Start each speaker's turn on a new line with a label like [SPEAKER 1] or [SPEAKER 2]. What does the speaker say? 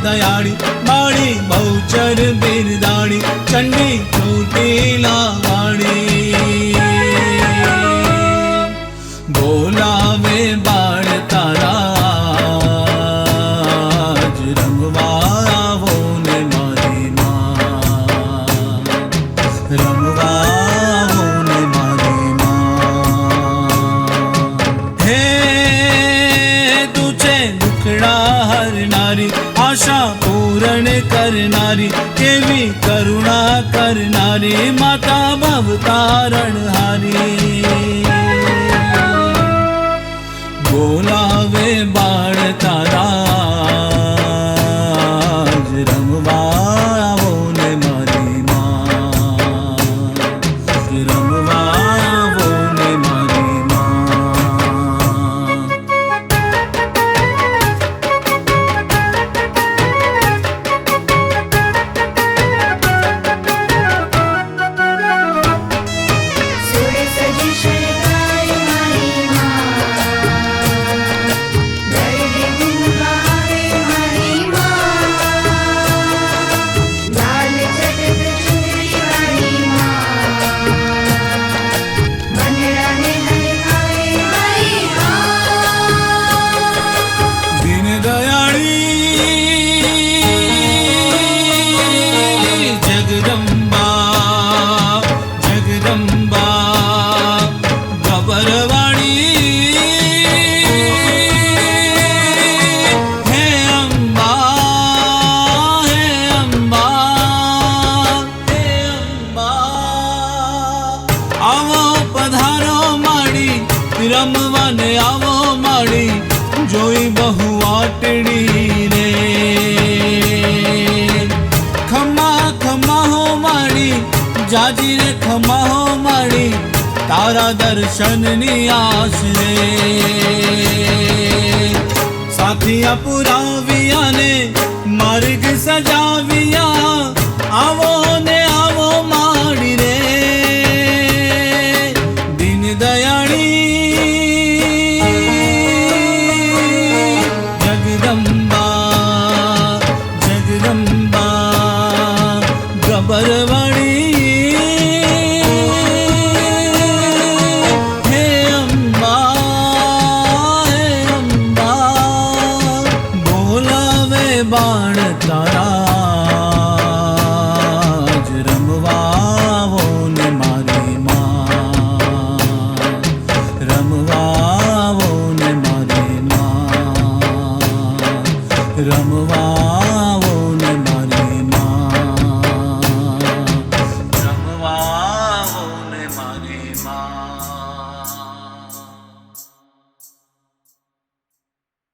[SPEAKER 1] दयाड़ी बाड़ी बहुचर बिरदाड़ी चंडी चोटीला वाड़ी बोलावे बाण तारा रमवावो ने मारी मां रमवावो ने मारी मां हे तुझे दुखड़ा हरनारी आशा पूर्ण करनारी केवी करुणा करनारी माता भवतारण हारी बोलावे बाण तारा रमवावो ने मारी मां रमवावो ने मारी मां
[SPEAKER 2] सुर सजी शृंगार मारी मां दर्द गुंगारे मारी मां लाल चटक चुनरी वाली मां बनड़ा ने हरखाए मारी मां
[SPEAKER 1] दीन दयाड़ी जगदम्बा जगदम्बा गबरवाड़ी हे अम्बा हे अम्बा हे अम्बा आवो पधारो माड़ी रमवाने आवो माड़ी जोई बहु आटड़ी रे खम्मा खम्मा हो माड़ी जाजी रे खम्मा हो माड़ी तारा दर्शन नी आस रे साथिया पुराविया ने मार्ग सजाविया आवो ने आवो माड़ी रे दीन दयाड़ी जगदम्बा जगदम्बा गबरवाड़ी हे अम्बा बोलावे बाण तारा रमवावो ने मारी मां रमवावो ने मारी मां रमवा